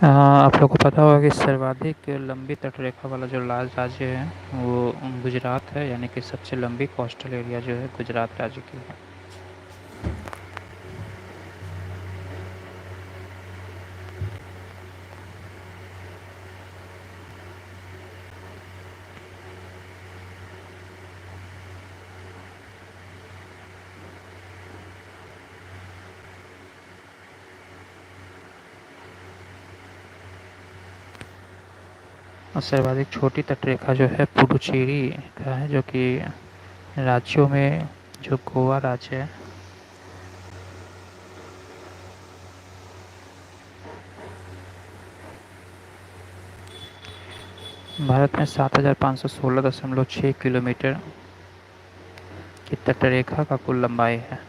आप लोग को पता होगा कि सर्वाधिक लंबी तटरेखा वाला जो राज्य है वो गुजरात है, यानी कि सबसे लंबी कोस्टल एरिया जो है गुजरात राज्य की है। और सर्वाधिक छोटी तटरेखा जो है पुडुचेरी का है, जो कि राज्यों में जो गोवा राज्य है। भारत में 7,516.6 किलोमीटर की तटरेखा का कुल लंबाई है,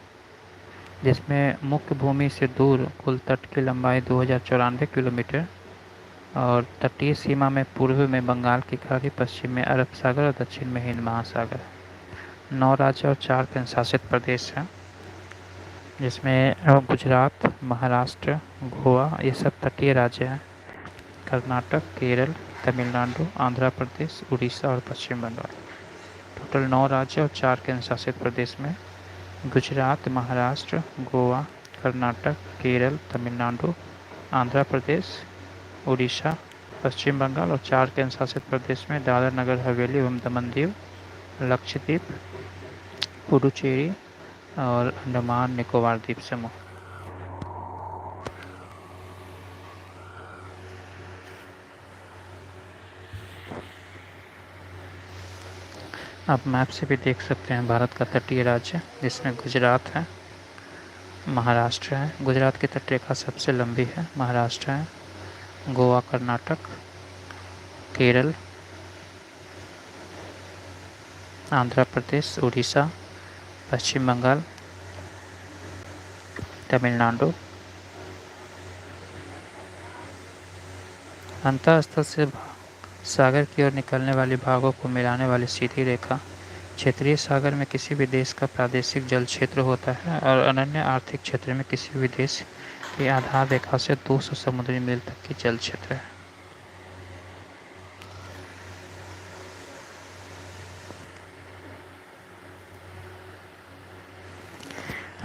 जिसमें मुख्य भूमि से दूर कुल तट की लंबाई 2,094 किलोमीटर और तटीय सीमा में पूर्व में बंगाल की खाड़ी, पश्चिम में अरब सागर और दक्षिण में हिंद महासागर। 9 राज्य और 4 केंद्र शासित प्रदेश हैं, जिसमें गुजरात, महाराष्ट्र, गोवा ये सब तटीय राज्य हैं। कर्नाटक, केरल, तमिलनाडु, आंध्र प्रदेश, उड़ीसा और पश्चिम बंगाल। टोटल 9 राज्य और 4 केंद्र शासित प्रदेश में गुजरात, महाराष्ट्र, गोवा, कर्नाटक, केरल, तमिलनाडु, आंध्र प्रदेश, उड़ीसा, पश्चिम बंगाल और 4 केंद्र शासित प्रदेश में दादर नगर हवेली एवं दमन दीव, लक्षद्वीप, पुडुचेरी और अंडमान निकोबार द्वीप समूह। आप मैप से भी देख सकते हैं भारत का तटीय राज्य, जिसमें गुजरात है, महाराष्ट्र है। गुजरात की तटरेखा सबसे लंबी है, महाराष्ट्र है, गोवा, कर्नाटक, केरल, आंध्र प्रदेश, उड़ीसा, पश्चिम बंगाल, तमिलनाडु। अंतःस्थल से सागर की ओर निकलने वाली भागों को मिलाने वाली सीधी रेखा क्षेत्रीय सागर में किसी भी देश का प्रादेशिक जल क्षेत्र होता है और अनन्य आर्थिक क्षेत्र में किसी भी देश की आधार रेखा से 200 समुद्री मील तक की जल क्षेत्र है।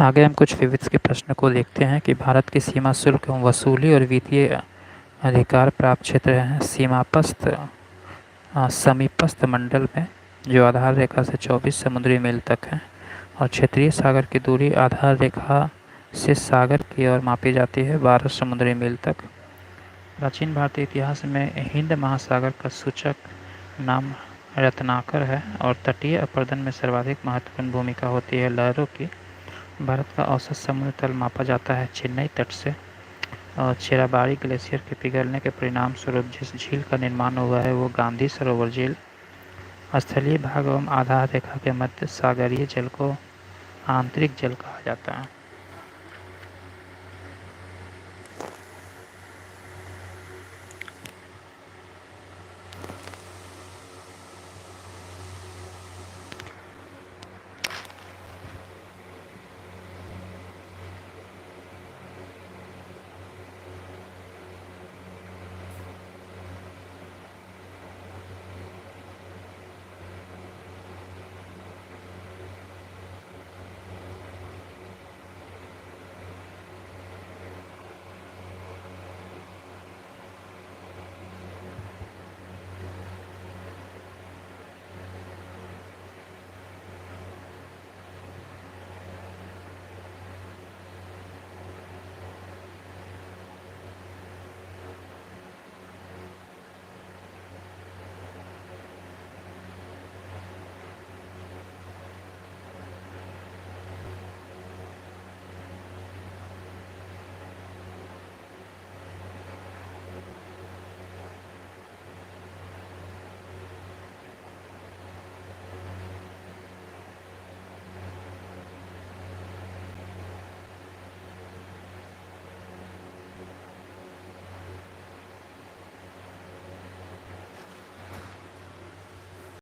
आगे हम कुछ विविध के प्रश्न को देखते हैं कि भारत की सीमा शुल्क एवं वसूली और वित्तीय अधिकार प्राप्त क्षेत्र है सीमापस्थ समीपस्थ मंडल में, जो आधार रेखा से 24 समुद्री मील तक है, और क्षेत्रीय सागर की दूरी आधार रेखा से सागर की ओर मापी जाती है 12 समुद्री मील तक। प्राचीन भारतीय इतिहास में हिंद महासागर का सूचक नाम रत्नाकर है और तटीय अपर्दन में सर्वाधिक महत्वपूर्ण भूमिका होती है लहरों की। भारत का औसत समुद्र तल मापा जाता है चेन्नई तट से, और चेराबाड़ी ग्लेशियर के पिघलने के परिणाम स्वरूप जिस झील का निर्माण हुआ है वो गांधी सरोवर झील। स्थलीय भाग एवं आधार रेखा के मध्य सागरीय जल को आंतरिक जल कहा जाता है।